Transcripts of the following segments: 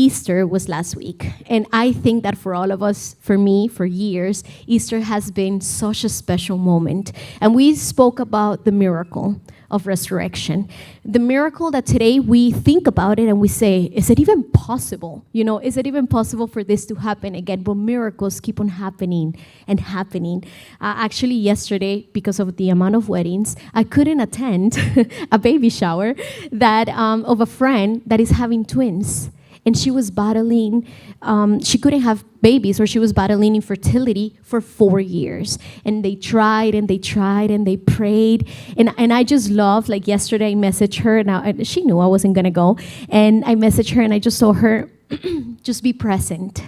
Easter was last week, and I think that for all of us, for me, for years, Easter has been such a special moment. And we spoke about the miracle of resurrection. The miracle that today we think about it and we say, is it even possible? Is it even possible for this to happen again? But miracles keep on happening and happening. Actually, yesterday, because of the amount of weddings, I couldn't attend a baby shower of a friend that is having twins. And she was battling, she couldn't have babies, or she was battling infertility for 4 years. And they tried and they tried and they prayed. And I just love, like yesterday I messaged her, now she knew I wasn't gonna go. And I messaged her and I just told her, just be present.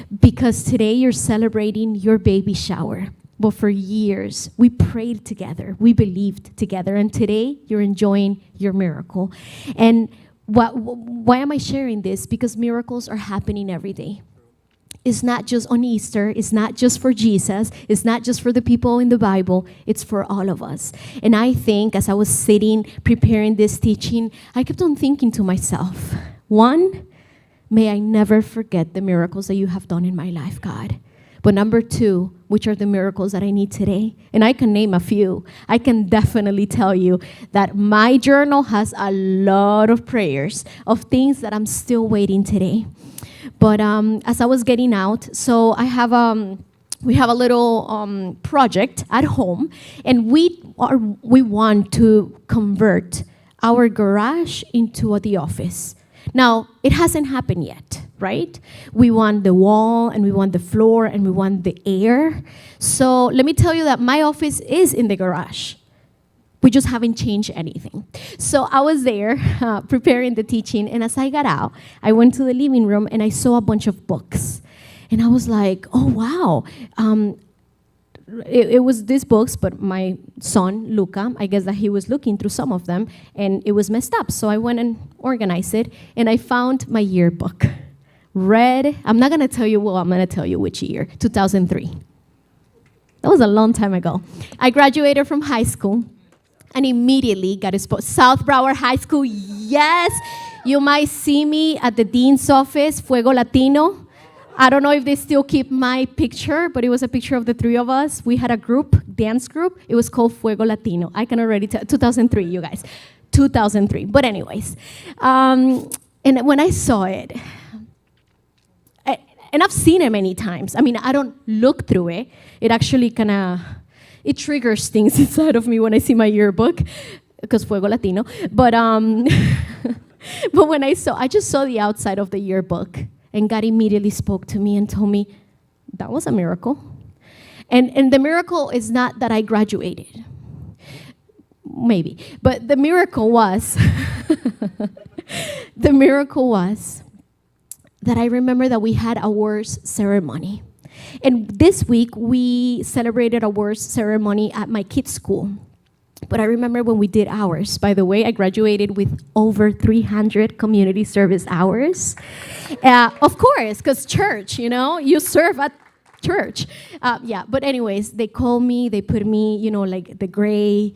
Because today you're celebrating your baby shower. But for years, we prayed together, we believed together. And today you're enjoying your miracle. And why am I sharing this? Because miracles are happening every day. It's not just on Easter. It's not just for Jesus. It's not just for the people in the Bible. It's for all of us. And I think as I was sitting, preparing this teaching, I kept on thinking to myself, one, may I never forget the miracles that you have done in my life, God. But number two, which are the miracles that I need today? And I can name a few. I can definitely tell you that my journal has a lot of prayers of things that I'm still waiting today. But as I was getting out, so we have a little project at home, and we want to convert our garage into the office. Now, it hasn't happened yet, right? We want the wall, and we want the floor, and we want the air. So let me tell you that my office is in the garage. We just haven't changed anything. So I was there preparing the teaching, and as I got out, I went to the living room, and I saw a bunch of books. And I was like, oh, wow. It was these books, but my son, Luca, I guess that he was looking through some of them, and it was messed up. So I went and organized it, and I found my yearbook. I'm not going to tell you, I'm going to tell you which year, 2003. That was a long time ago. I graduated from high school, and immediately got exposed. South Broward High School, yes. You might see me at the dean's office, Fuego Latino. I don't know if they still keep my picture, but it was a picture of the three of us. We had a dance group. It was called Fuego Latino. I can already tell, 2003, you guys, 2003. But anyways, and when I saw it, and I've seen it many times. I mean, I don't look through it. It actually it triggers things inside of me when I see my yearbook, because Fuego Latino. But but when I just saw the outside of the yearbook. And God immediately spoke to me and told me, that was a miracle. And the miracle is not that I graduated. Maybe. But the miracle was, that I remember that we had a words ceremony. And this week, we celebrated a words ceremony at my kids' school. But I remember when we did ours. By the way, I graduated with over 300 community service hours. Of course, because church, you serve at church. But anyways, they called me, they put me, like the gray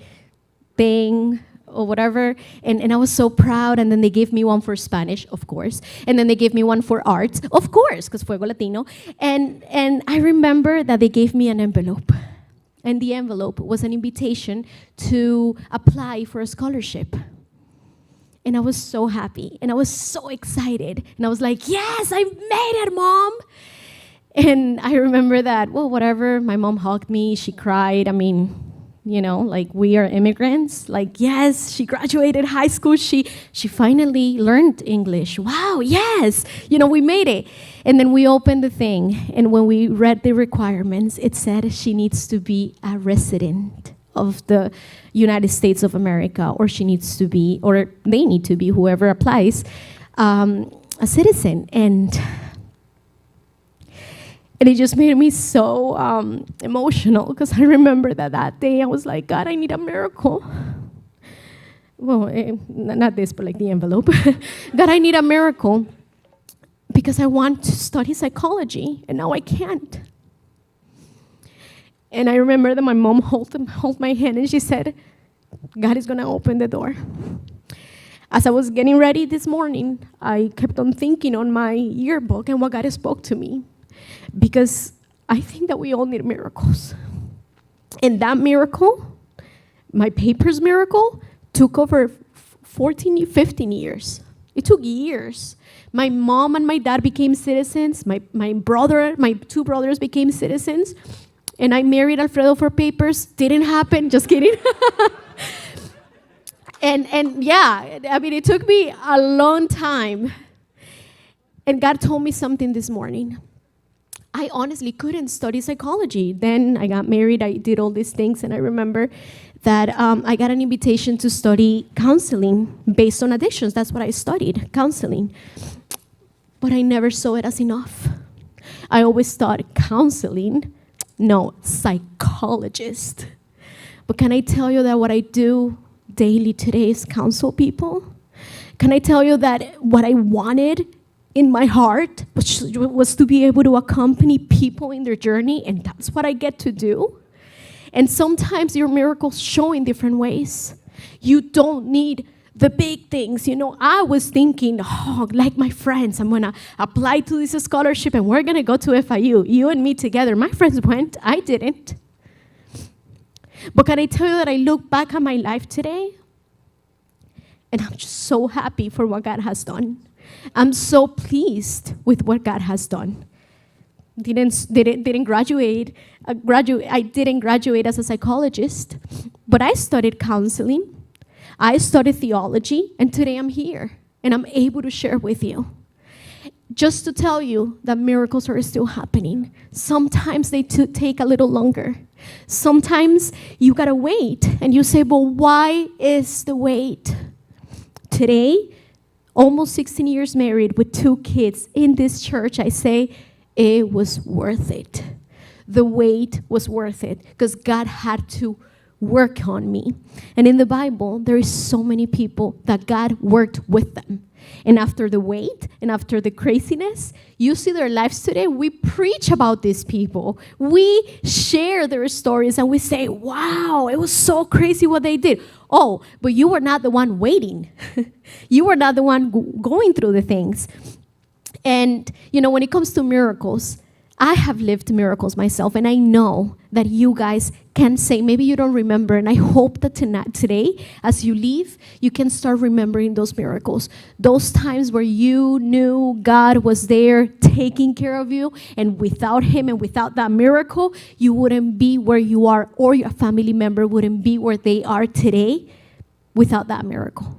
thing or whatever. And I was so proud. And then they gave me one for Spanish, of course. And then they gave me one for arts, of course, because Fuego Latino. And I remember that they gave me an envelope. And the envelope was an invitation to apply for a scholarship. And I was so happy, and I was so excited. And I was like, yes, I made it, Mom. And I remember that, whatever, my mom hugged me, she cried. I mean, like we are immigrants. Like, yes, she graduated high school. She finally learned English. Wow, yes, we made it. And then we opened the thing, and when we read the requirements, it said she needs to be a resident of the United States of America, or she needs to be, or they need to be, whoever applies, a citizen. And it just made me so emotional, because I remember that day I was like, God, I need a miracle. Well, not this, but like the envelope. God, I need a miracle, because I want to study psychology, and now I can't. And I remember that my mom held my hand, and she said, God is going to open the door. As I was getting ready this morning, I kept on thinking on my yearbook and what God spoke to me. Because I think that we all need miracles. And that miracle, my papers miracle, took over 14, 15 years. It took years. My mom and my dad became citizens. My two brothers became citizens. And I married Alfredo for papers. Didn't happen, just kidding. And yeah, I mean, it took me a long time. And God told me something this morning. I honestly couldn't study psychology. Then I got married, I did all these things, and I remember that I got an invitation to study counseling based on addictions. That's what I studied, counseling. But I never saw it as enough. I always thought counseling, no, psychologist. But can I tell you that what I do daily today is counsel people? Can I tell you that what I wanted in my heart was to be able to accompany people in their journey, and that's what I get to do? And sometimes your miracles show in different ways. You don't need the big things. You know, I was thinking, like my friends, I'm gonna apply to this scholarship and we're gonna go to FIU, you and me together. My friends went, I didn't. But can I tell you that I look back at my life today and I'm just so happy for what God has done. I'm so pleased with what God has done. Didn't graduate. I didn't graduate as a psychologist, but I studied counseling. I studied theology, and today I'm here, and I'm able to share with you. Just to tell you that miracles are still happening. Sometimes they take a little longer. Sometimes you gotta wait, and you say, well, why is the wait? Today, almost 16 years married with 2 kids in this church, I say, it was worth it. The wait was worth it because God had to work on me. And in the Bible, there is so many people that God worked with them. And after the wait and after the craziness, you see their lives today. We preach about these people. We share their stories and we say, wow, it was so crazy what they did. Oh, but you were not the one waiting. You were not the one going through the things. And, you know, when it comes to miracles, I have lived miracles myself, and I know that you guys can say, maybe you don't remember, and I hope that today, as you leave, you can start remembering those miracles. Those times where you knew God was there taking care of you, and without Him and without that miracle, you wouldn't be where you are, or your family member wouldn't be where they are today without that miracle.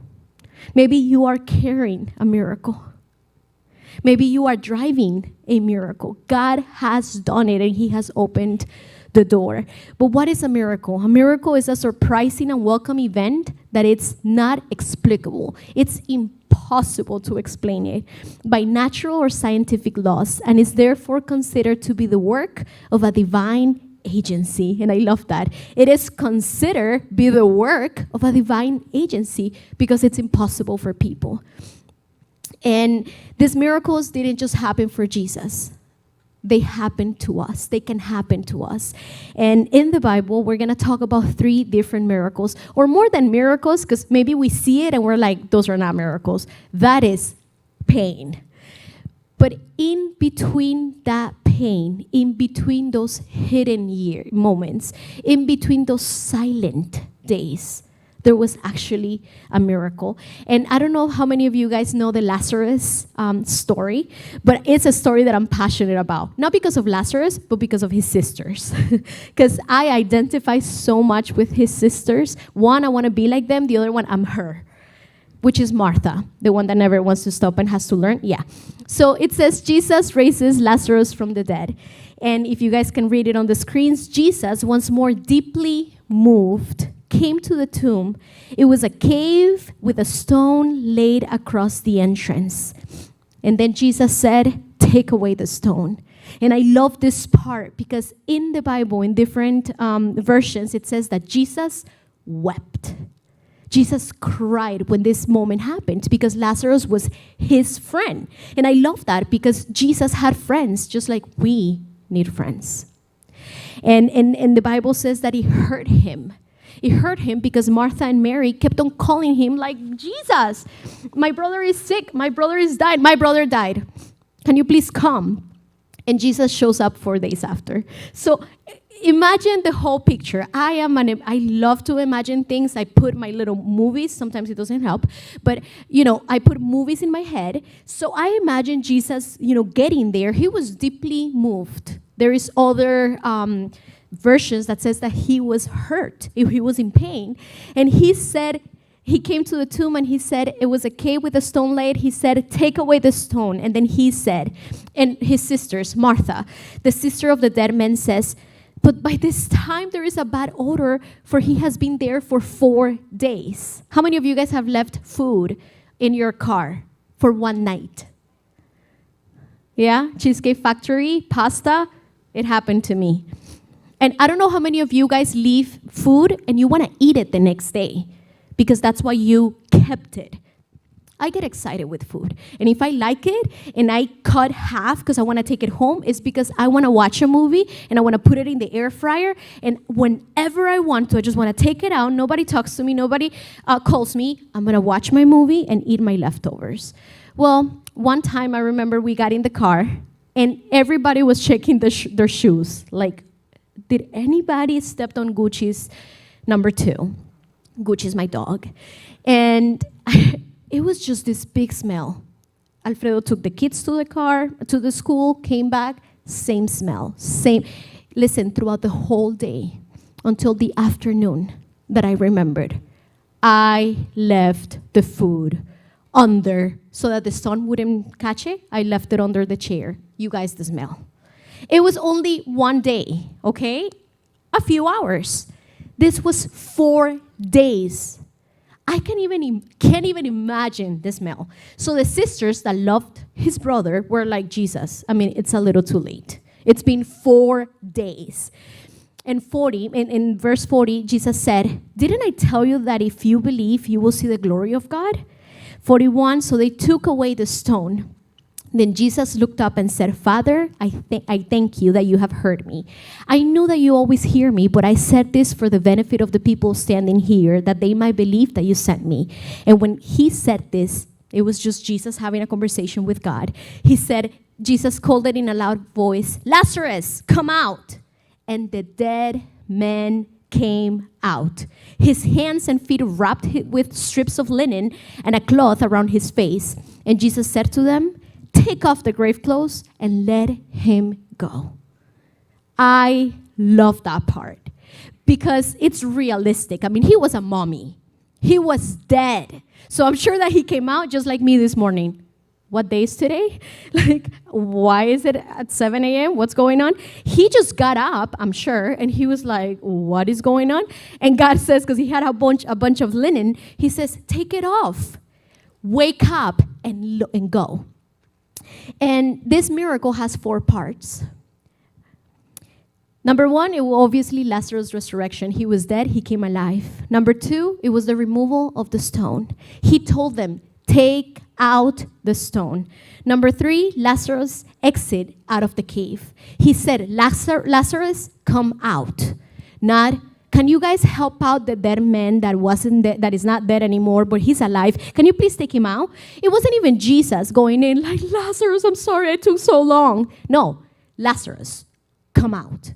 Maybe you are carrying a miracle. Maybe you are driving a miracle. God has done it, and He has opened the door. But what is a miracle? A miracle is a surprising and welcome event that it's not explicable. It's impossible to explain it by natural or scientific laws, and is therefore considered to be the work of a divine agency. And I love that. It is considered be the work of a divine agency because it's impossible for people. And these miracles didn't just happen for Jesus. They happened to us. They can happen to us. And in the Bible, we're going to talk about 3 different miracles, or more than miracles, because maybe we see it and we're like, those are not miracles. That is pain. But in between that pain, in between those hidden moments, in between those silent days, there was actually a miracle. And I don't know how many of you guys know the Lazarus story, but it's a story that I'm passionate about. Not because of Lazarus, but because of his sisters. Because I identify so much with his sisters. One, I want to be like them. The other one, I'm her, which is Martha, the one that never wants to stop and has to learn. Yeah. So it says, Jesus raises Lazarus from the dead. And if you guys can read it on the screens, Jesus, once more deeply moved, came to the tomb. It was a cave with a stone laid across the entrance. And then Jesus said, take away the stone. And I love this part because in the Bible, in different versions, it says that Jesus wept. Jesus cried when this moment happened because Lazarus was his friend. And I love that because Jesus had friends just like we need friends. And the Bible says that he hurt him. It hurt him because Martha and Mary kept on calling him like, Jesus, my brother is sick. My brother is died. My brother died. Can you please come? And Jesus shows up 4 days after. So imagine the whole picture. I love to imagine things. I put my little movies. Sometimes it doesn't help. But, I put movies in my head. So I imagine Jesus, getting there. He was deeply moved. There is other versions that says that he was hurt. He was in pain. And he said, he came to the tomb and he said, it was a cave with a stone laid. He said, take away the stone. And then he said, and his sisters, Martha, the sister of the dead man, says, but by this time there is a bad odor, for he has been there for 4 days. How many of you guys have left food in your car for one night? Yeah? Cheesecake Factory, pasta, it happened to me. And I don't know how many of you guys leave food and you want to eat it the next day, because that's why you kept it. I get excited with food. And if I like it and I cut half because I want to take it home, it's because I want to watch a movie and I want to put it in the air fryer. And whenever I want to, I just want to take it out. Nobody talks to me. Nobody calls me. I'm going to watch my movie and eat my leftovers. Well, one time I remember we got in the car and everybody was checking their shoes. Like, did anybody step on Gucci's number 2? Gucci's my dog. And it was just this big smell. Alfredo took the kids to the school, came back, same smell, same. Listen, throughout the whole day, until the afternoon that I remembered, I left the food under, so that the sun wouldn't catch it, I left it under the chair. You guys, the smell. It was only one day, okay? A few hours. This was 4 days. I can't even imagine the smell. So the sisters that loved his brother were like, Jesus, it's a little too late. It's been 4 days. And in verse 40, Jesus said, didn't I tell you that if you believe, you will see the glory of God? 41, so they took away the stone. Then Jesus looked up and said, Father, I thank you that you have heard me. I know that you always hear me, but I said this for the benefit of the people standing here, that they might believe that you sent me. And when he said this, it was just Jesus having a conversation with God. Jesus called it in a loud voice, Lazarus, come out. And the dead man came out, his hands and feet wrapped with strips of linen and a cloth around his face. And Jesus said to them, take off the grave clothes and let him go. I love that part because it's realistic. He was a mummy. He was dead. So I'm sure that he came out just like me this morning. What day is today? Why is it at 7 a.m.? What's going on? He just got up, I'm sure, and he was like, what is going on? And God says, because he had a bunch of linen, he says, take it off. Wake up and go. And this miracle has 4 parts. Number 1, it was obviously Lazarus' resurrection. He was dead, he came alive. Number 2, it was the removal of the stone. He told them, take out the stone. Number 3, Lazarus exit out of the cave. He said, Lazarus, come out. Not, can you guys help out the dead man that is not dead anymore, but he's alive? Can you please take him out? It wasn't even Jesus going in like, Lazarus, I'm sorry it took so long. No, Lazarus, come out.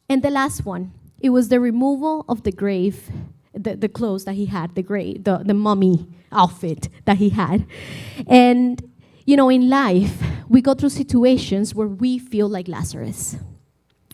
And the last one, it was the removal of the grave, the clothes that he had, the mummy outfit that he had. And, in life, we go through situations where we feel like Lazarus,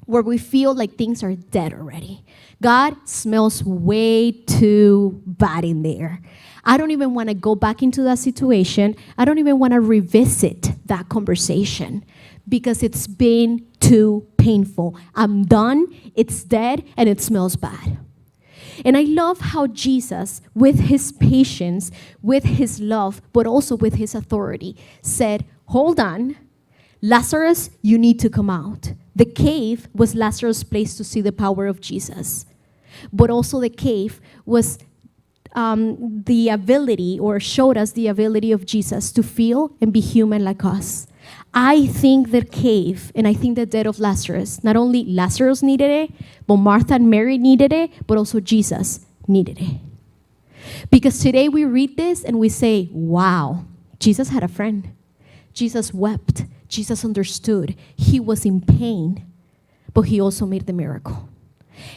where we feel like things are dead already. God smells way too bad in there. I don't even want to go back into that situation. I don't even want to revisit that conversation because it's been too painful. I'm done, it's dead, and it smells bad. And I love how Jesus, with his patience, with his love, but also with his authority, said, hold on, Lazarus, you need to come out. The cave was Lazarus' place to see the power of Jesus. But also the cave was the ability, or showed us the ability of Jesus to feel and be human like us. I think the cave, and I think the death of Lazarus, not only Lazarus needed it, but Martha and Mary needed it, but also Jesus needed it. Because today we read this and we say, wow, Jesus had a friend. Jesus wept. Jesus understood. He was in pain, but he also made the miracle.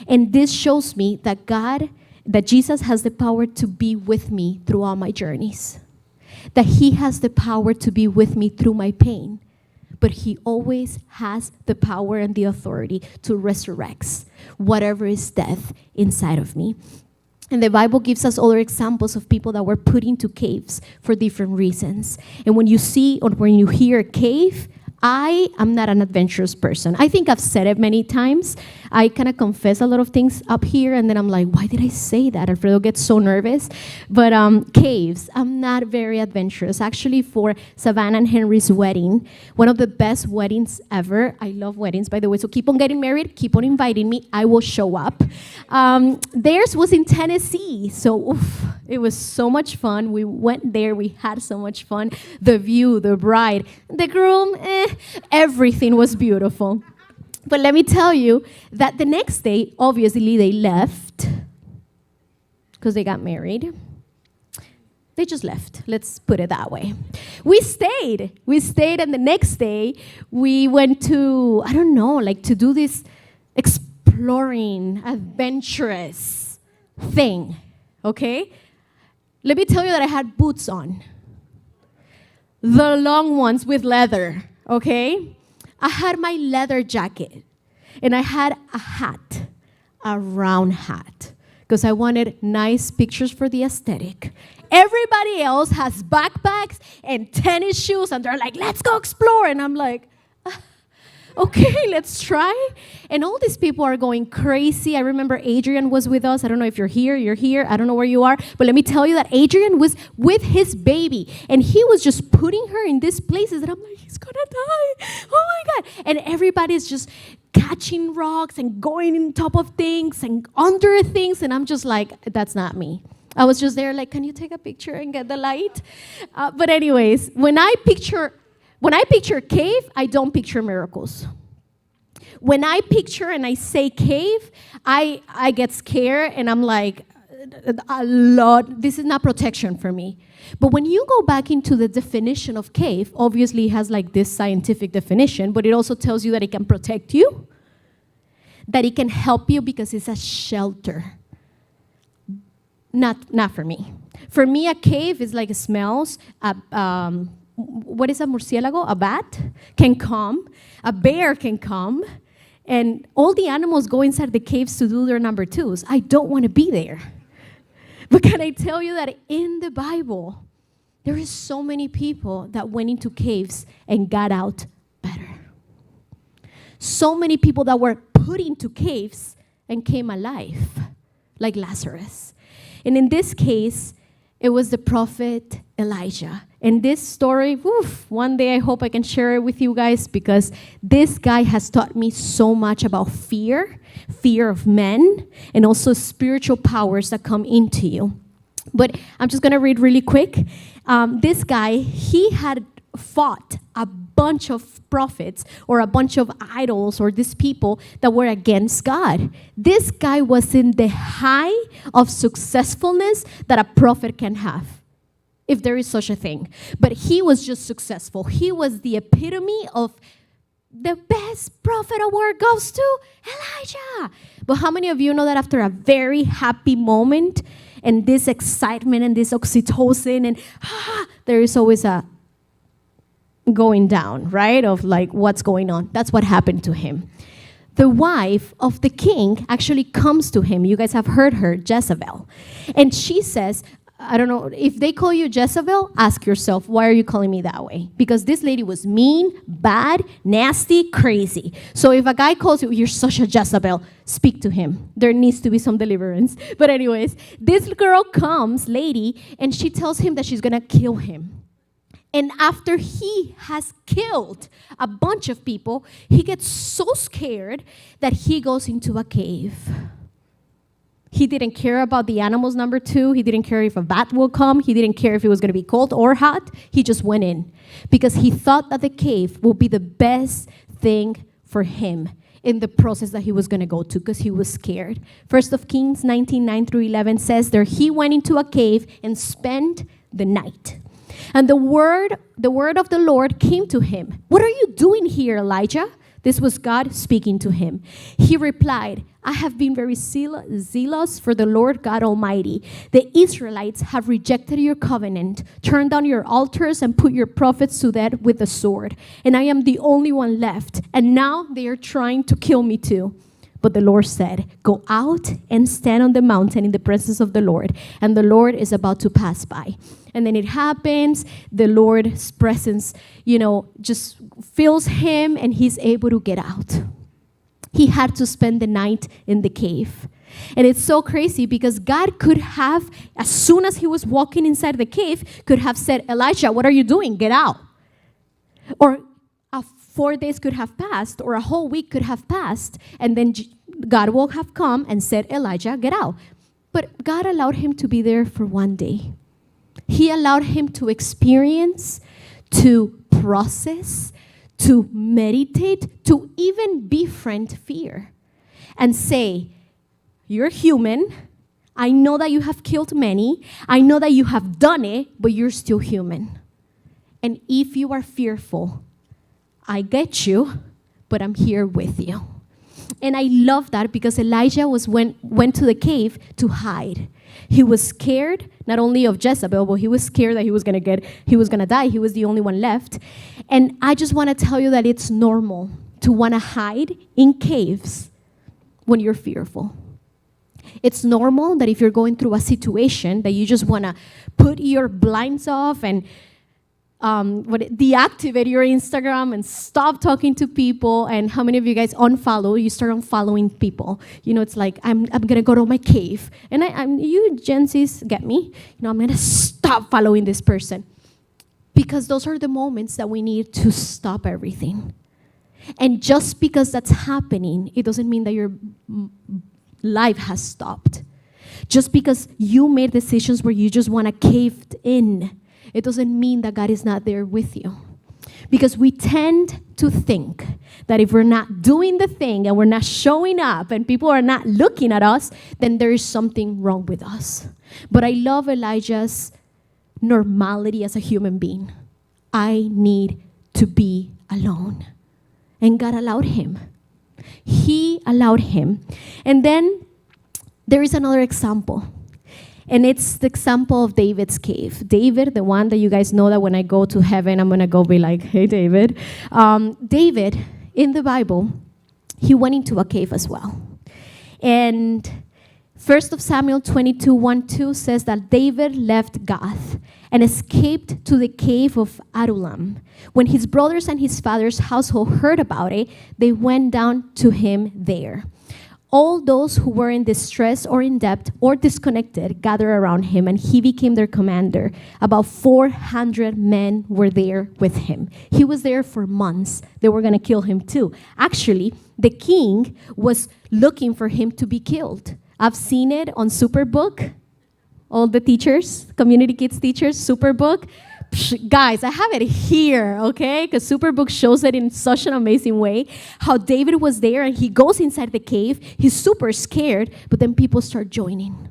And this shows me that that Jesus has the power to be with me through all my journeys. That he has the power to be with me through my pain. But he always has the power and the authority to resurrect whatever is death inside of me. And the Bible gives us other examples of people that were put into caves for different reasons. And when you see or when you hear a cave, I am not an adventurous person. I think I've said it many times. I kind of confess a lot of things up here, and then I'm like, why did I say that? Alfredo gets so nervous. But caves, I'm not very adventurous. Actually, for Savannah and Henry's wedding, one of the best weddings ever. I love weddings, by the way, so keep on getting married, keep on inviting me. I will show up. Theirs was in Tennessee, so it was so much fun. We went there, we had so much fun. The view, the bride, the groom, everything was beautiful. But let me tell you that the next day, obviously, they left because they got married. They just left. Let's put it that way. We stayed, and the next day, we went to, I don't know, like to do this exploring, adventurous thing, okay? Let me tell you that I had boots on. The long ones with leather, okay? I had my leather jacket, and I had a hat, a round hat, because I wanted nice pictures for the aesthetic. Everybody else has backpacks and tennis shoes, and they're like, let's go explore. And I'm like, okay, let's try. And all these people are going crazy. I remember Adrian was with us. I don't know if you're here. I don't know where you are. But let me tell you that Adrian was with his baby. And he was just putting her in these places. And I'm like, he's going to die. Oh, my God. And everybody's just catching rocks and going on top of things and under things. And I'm just like, that's not me. I was just there like, can you take a picture and get the light? But anyways, when I picture cave, I don't picture miracles. When I picture and I say cave, I get scared and I'm like, this is not protection for me. But when you go back into the definition of cave, obviously it has like this scientific definition, but it also tells you that it can protect you, that it can help you because it's a shelter. Not for me. For me, a cave is like it smells. What is a murciélago? A bat can come. A bear can come. And all the animals go inside the caves to do their number twos. I don't want to be there. But can I tell you that in the Bible, there is so many people that went into caves and got out better. So many people that were put into caves and came alive, like Lazarus. And in this case, it was the prophet Elijah. And this story, one day I hope I can share it with you guys because this guy has taught me so much about fear of men, and also spiritual powers that come into you. But I'm just going to read really quick. This guy, he had fought a bunch of prophets or a bunch of idols or these people that were against God. This guy was in the high of successfulness that a prophet can have, if there is such a thing. But he was just successful. He was the epitome of the best prophet award goes to Elijah. But how many of you know that after a very happy moment and this excitement and this oxytocin and there is always a going down, right? Of like, what's going on? That's what happened to him. The wife of the king actually comes to him. You guys have heard her, Jezebel. And she says, I don't know, if they call you Jezebel, ask yourself, why are you calling me that way? Because this lady was mean, bad, nasty, crazy. So if a guy calls you, you're such a Jezebel, speak to him. There needs to be some deliverance. But anyways, this girl comes, lady, and she tells him that she's going to kill him. And after he has killed a bunch of people, he gets so scared that he goes into a cave. He didn't care about the animals, number two. He didn't care if a bat will come. He didn't care if it was going to be cold or hot. He just went in because he thought that the cave would be the best thing for him in the process that he was going to go to because he was scared. 1 Kings 19:9-11 says there he went into a cave and spent the night. And the word of the Lord came to him. What are you doing here, Elijah? This was God speaking to him. He replied, I have been very zealous for the Lord God Almighty. The Israelites have rejected your covenant, turned down your altars, and put your prophets to death with the sword. And I am the only one left. And now they are trying to kill me too. But the Lord said, go out and stand on the mountain in the presence of the Lord. And the Lord is about to pass by. And then it happens, the Lord's presence, just fills him and he's able to get out. He had to spend the night in the cave. And it's so crazy because God could have, as soon as he was walking inside the cave, could have said, Elijah, what are you doing? Get out. Or 4 days could have passed, or a whole week could have passed, and then God will have come and said, Elijah, get out. But God allowed him to be there for 1 day. He allowed him to experience, to process, to meditate, to even befriend fear and say, you're human. I know that you have killed many. I know that you have done it, but you're still human. And if you are fearful, I get you, but I'm here with you. And I love that because Elijah went to the cave to hide. He was scared not only of Jezebel, but he was scared that he was gonna die. He was the only one left. And I just want to tell you that it's normal to want to hide in caves when you're fearful. It's normal that if you're going through a situation that you just want to put your blinds off and deactivate your Instagram and stop talking to people. And how many of you guys you start unfollowing people? It's like, I'm going to go to my cave. And you Gen Zs get me. I'm going to stop following this person. Because those are the moments that we need to stop everything. And just because that's happening, it doesn't mean that your life has stopped. Just because you made decisions where you just want to cave in, it doesn't mean that God is not there with you. Because we tend to think that if we're not doing the thing and we're not showing up and people are not looking at us, then there is something wrong with us. But I love Elijah's normality as a human being. I need to be alone. And God allowed him. He allowed him. And then there is another example. And it's the example of David's cave. David, the one that you guys know that when I go to heaven, I'm going to go be like, hey, David. David, in the Bible, he went into a cave as well. And 1 Samuel 22:1-2 says that David left Gath and escaped to the cave of Adullam. When his brothers and his father's household heard about it, they went down to him there. All those who were in distress or in debt or disconnected gathered around him, and he became their commander. About 400 men were there with him. He was there for months. They were going to kill him too. Actually, the king was looking for him to be killed. I've seen it on Superbook. All the teachers, community kids teachers, Superbook. Guys, I have it here, okay? Because Superbook shows it in such an amazing way. How David was there and he goes inside the cave. He's super scared, but then people start joining.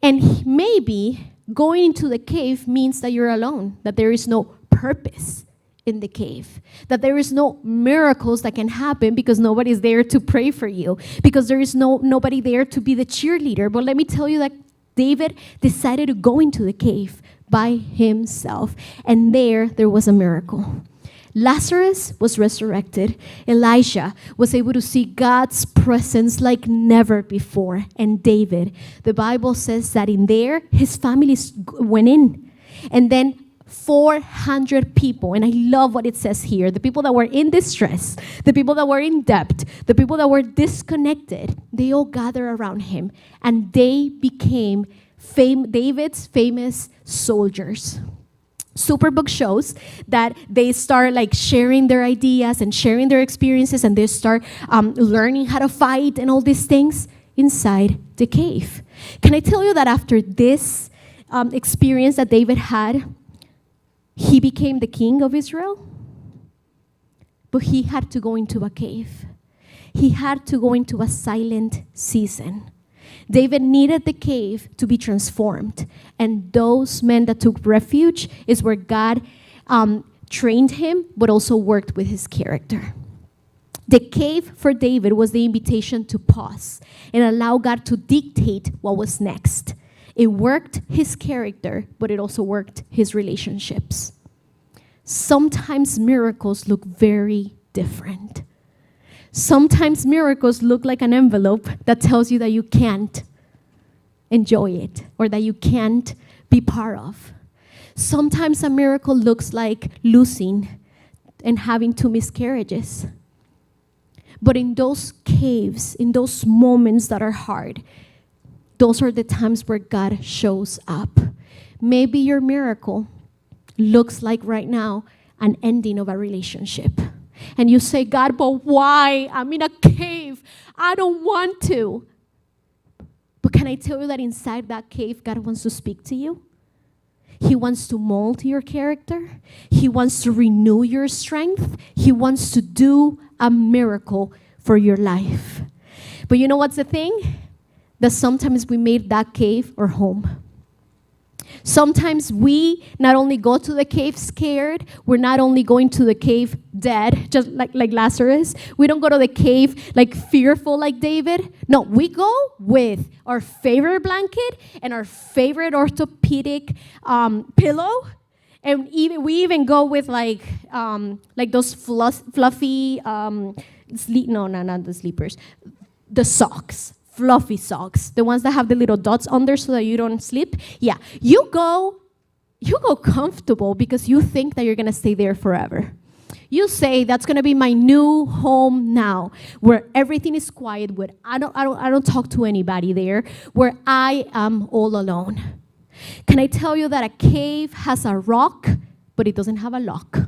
And maybe going into the cave means that you're alone, that there is no purpose in the cave, that there is no miracles that can happen because nobody's there to pray for you, because there is nobody there to be the cheerleader. But let me tell you that David decided to go into the cave by himself. And there was a miracle. Lazarus was resurrected. Elijah was able to see God's presence like never before. And David, the Bible says that in there, his family went in. And then 400 people, and I love what it says here, the people that were in distress, the people that were in debt, the people that were disconnected, they all gathered around him. And they became David's famous soldiers. Superbook shows that they start like sharing their ideas and sharing their experiences, and they start learning how to fight and all these things. inside the cave. Can I tell you that after this experience that David had, he became the king of Israel? But he had to go into a cave. He had to go into a silent season. David needed the cave to be transformed. And those men that took refuge is where God trained him, but also worked with his character. The cave for David was the invitation to pause and allow God to dictate what was next. It worked his character, but it also worked his relationships. Sometimes miracles look very different. Sometimes miracles look like an envelope that tells you that you can't enjoy it or that you can't be part of. Sometimes a miracle looks like losing and having 2 miscarriages. But in those caves, in those moments that are hard, those are the times where God shows up. Maybe your miracle looks like right now an ending of a relationship. And you say, God, but why? I'm in a cave. I don't want to. But can I tell you that inside that cave, God wants to speak to you? He wants to mold your character. He wants to renew your strength. He wants to do a miracle for your life. But you know what's the thing? That sometimes we made that cave our home. Sometimes we not only go to the cave scared, we're not only going to the cave dead, just like Lazarus. We don't go to the cave like fearful like David. No, we go with our favorite blanket and our favorite orthopedic pillow. And we even go with like those fluffy, not the sleepers, the socks. Fluffy socks, the ones that have the little dots under so that you don't sleep. Yeah, you go comfortable because you think that you're gonna stay there forever. You say that's gonna be my new home now, where everything is quiet, where I don't talk to anybody there, where I am all alone. Can I tell you that a cave has a rock, but it doesn't have a lock?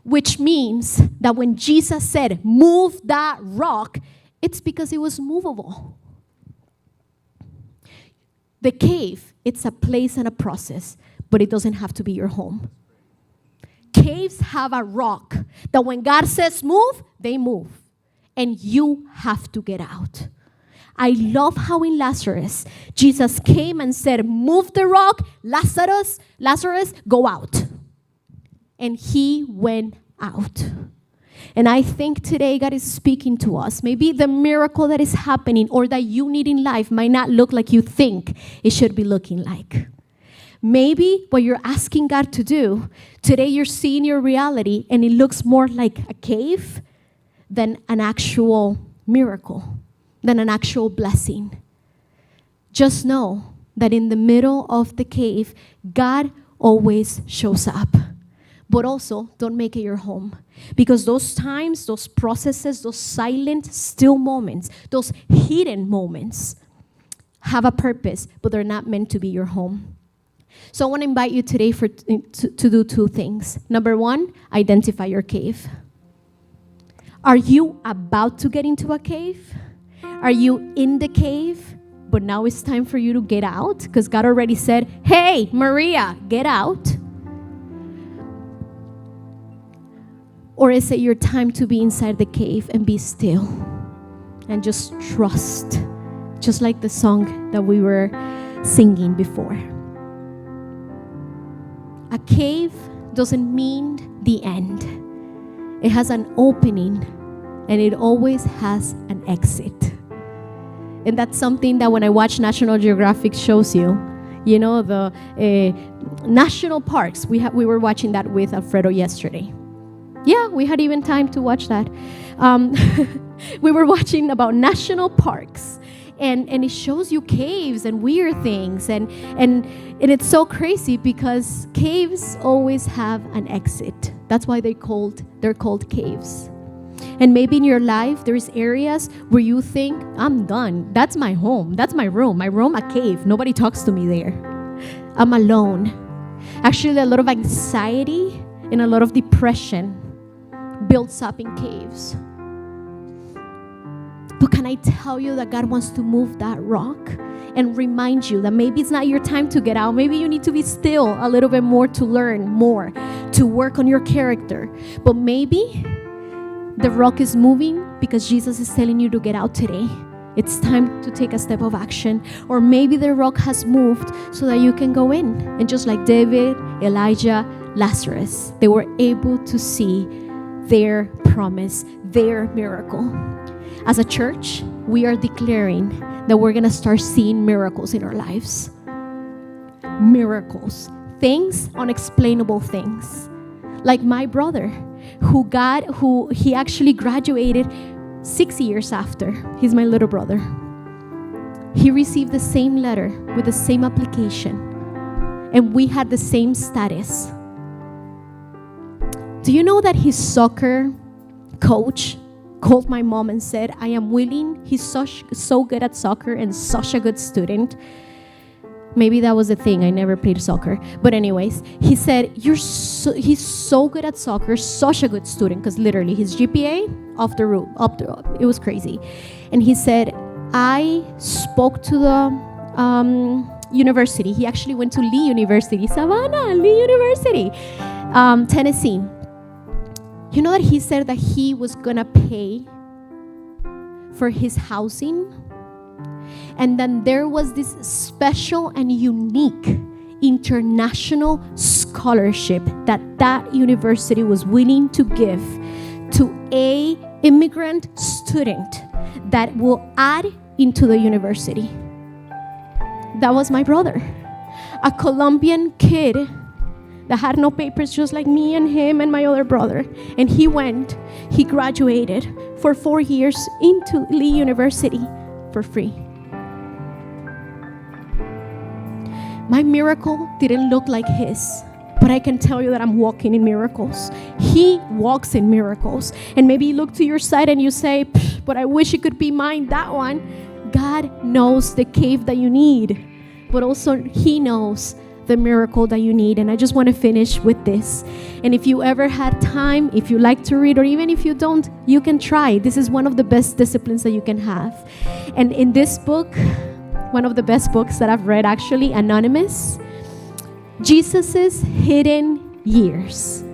Which means that when Jesus said, "Move that rock," it's because it was movable. The cave, it's a place and a process, but it doesn't have to be your home. Caves have a rock that when God says move, they move. And you have to get out. I love how in Lazarus, Jesus came and said, "Move the rock, Lazarus, go out." And he went out. And I think today God is speaking to us. Maybe the miracle that is happening or that you need in life might not look like you think it should be looking like. Maybe what you're asking God to do, today you're seeing your reality and it looks more like a cave than an actual miracle, than an actual blessing. Just know that in the middle of the cave, God always shows up. But also, don't make it your home. Because those times, those processes, those silent, still moments, those hidden moments have a purpose, but they're not meant to be your home. So I want to invite you today to do 2 things. Number 1, identify your cave. Are you about to get into a cave? Are you in the cave, but now it's time for you to get out? Because God already said, "Hey, Maria, get out." Or is it your time to be inside the cave and be still and just trust, just like the song that we were singing before? A cave doesn't mean the end. It has an opening and it always has an exit. And that's something that when I watch National Geographic shows you, the national parks. We were watching that with Alfredo yesterday. Yeah, we had even time to watch that. We were watching about national parks, and it shows you caves and weird things, and it's so crazy because caves always have an exit. That's why they're called caves. And maybe in your life there's areas where you think, "I'm done. That's my home. That's my room. My room, a cave. Nobody talks to me there. I'm alone." Actually, a lot of anxiety and a lot of depression builds up in caves. But can can I tell you that God wants to move that rock and remind you that maybe it's not your time to get out. Maybe you need to be still a little bit more to learn more, to work on your character. But maybe the rock is moving because Jesus is telling you to get out today. It's time to take a step of action. Or maybe the rock has moved so that you can go in. And just like David, Elijah, Lazarus, they were able to see their promise, their miracle. As a church, we are declaring that we're going to start seeing miracles in our lives. Miracles. Things, unexplainable things. Like my brother, who he actually graduated 6 years after. He's my little brother. He received the same letter with the same application, and we had the same status. Do you know that his soccer coach called my mom and said, I am willing. He's so good at soccer and such a good student. Maybe that was the thing. I never played soccer. But anyways, he said, he's so good at soccer, such a good student, because literally his GPA off the roof, it was crazy. And he said, I spoke to the university. He actually went to Lee University, Lee University, Tennessee. You know that he said that he was going to pay for his housing? And then there was this special and unique international scholarship that university was willing to give to a immigrant student that will add into the university. That was my brother, a Colombian kid that had no papers, just like me and him and my other brother. And he graduated for 4 years into Lee University for free. My miracle didn't look like his, but I can tell you that I'm walking in miracles. He walks in miracles. And maybe you look to your side and you say, but I wish it could be mine, that one. God knows the cave that you need, but also He knows the miracle that you need. And I just want to finish with this. And if you ever had time, if you like to read, or even if you don't, you can try. This is one of the best disciplines that you can have. And in this book, one of the best books that I've read, actually, Anonymous, Jesus's Hidden Years.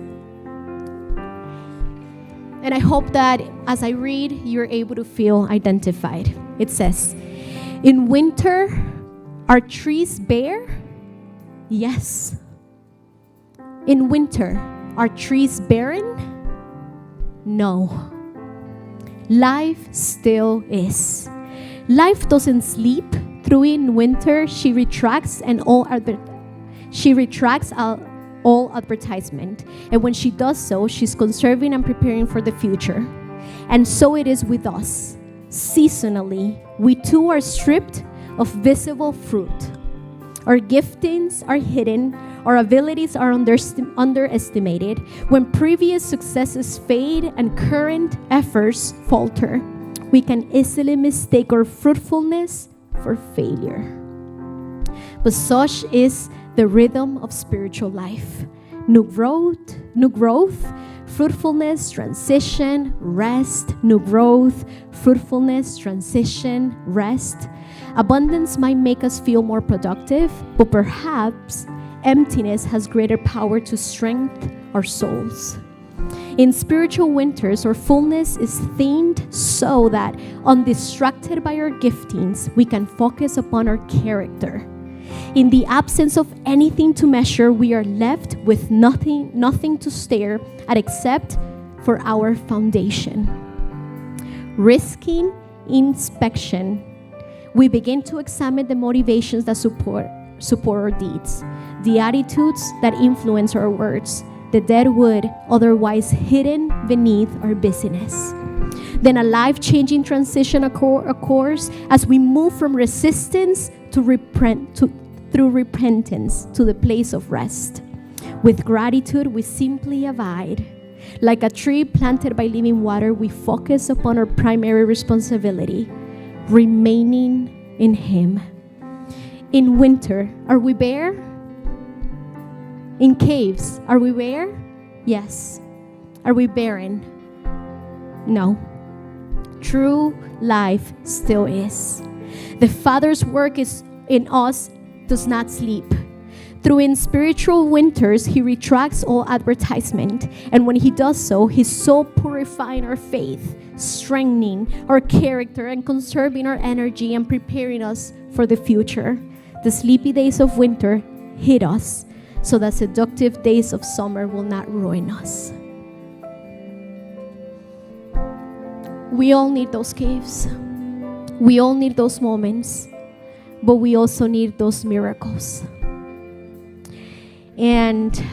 And I hope that as I read, you're able to feel identified. It says, in winter, are trees bare? Yes. In winter, are trees barren? No. Life still is. Life doesn't sleep. Through in winter, she retracts all advertisement. And when she does so, she's conserving and preparing for the future. And so it is with us. Seasonally, we too are stripped of visible fruit. Our giftings are hidden. Our abilities are underestimated. When previous successes fade and current efforts falter, we can easily mistake our fruitfulness for failure. But such is the rhythm of spiritual life. New growth, fruitfulness, transition, rest. New growth, fruitfulness, transition, rest. Abundance might make us feel more productive, but perhaps emptiness has greater power to strengthen our souls. In spiritual winters, our fullness is thinned so that, undistracted by our giftings, we can focus upon our character. In the absence of anything to measure, we are left with nothing to stare at except for our foundation. Risking inspection, we begin to examine the motivations that support our deeds, the attitudes that influence our words, the dead wood otherwise hidden beneath our busyness. Then a life-changing transition occurs as we move from resistance through repentance to the place of rest. With gratitude, we simply abide. Like a tree planted by living water, we focus upon our primary responsibility, remaining in Him. In winter, are we bare? In caves, are we bare? Yes. Are we barren? No. True life still is. The Father's work is in us does not sleep. Through in spiritual winters, he retracts all advertisement. And when he does so, he's so purifying our faith, strengthening our character, and conserving our energy and preparing us for the future. The sleepy days of winter hit us so that seductive days of summer will not ruin us. We all need those caves. We all need those moments, but we also need those miracles. And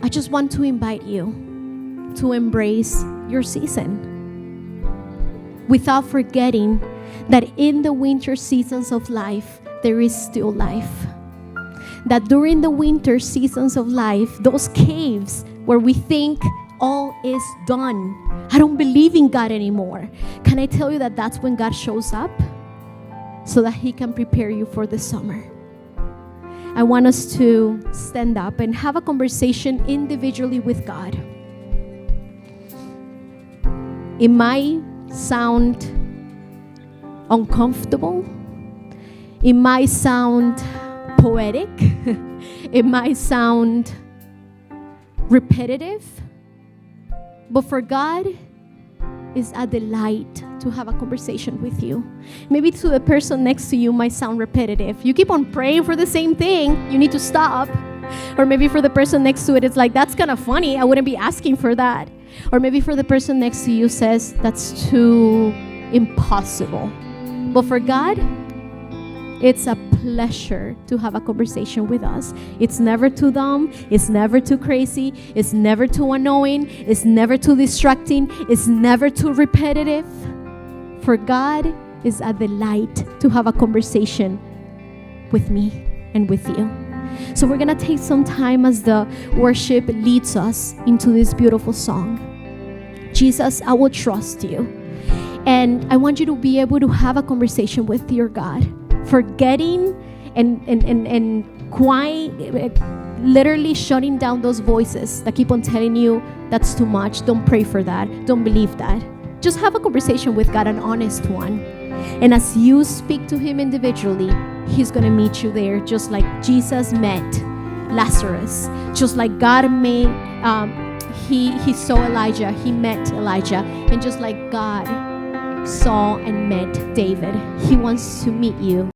I just want to invite you to embrace your season without forgetting that in the winter seasons of life, there is still life. That during the winter seasons of life, those caves where we think all is done, I don't believe in God anymore. Can I tell you that that's when God shows up so that he can prepare you for the summer? I want us to stand up and have a conversation individually with God. It might sound uncomfortable. It might sound poetic. It might sound repetitive. But for God, it's a delight to have a conversation with you. Maybe to the person next to you might sound repetitive. You keep on praying for the same thing. You need to stop. Or maybe for the person next to it, it's like, that's kind of funny. I wouldn't be asking for that. Or maybe for the person next to you says, that's too impossible. But for God, it's a pleasure to have a conversation with us. It's never too dumb. It's never too crazy. It's never too annoying. It's never too distracting. It's never too repetitive. For God, it's a delight to have a conversation with me and with you. So we're going to take some time as the worship leads us into this beautiful song. Jesus, I will trust you. And I want you to be able to have a conversation with your God, forgetting and quite literally shutting down those voices that keep on telling you that's too much, don't pray for that, don't believe that. Just have a conversation with God, an honest one. And as you speak to him individually, he's going to meet you there, just like Jesus met Lazarus, just like God made he saw Elijah, he met Elijah, and just like God saw and met David, he wants to meet you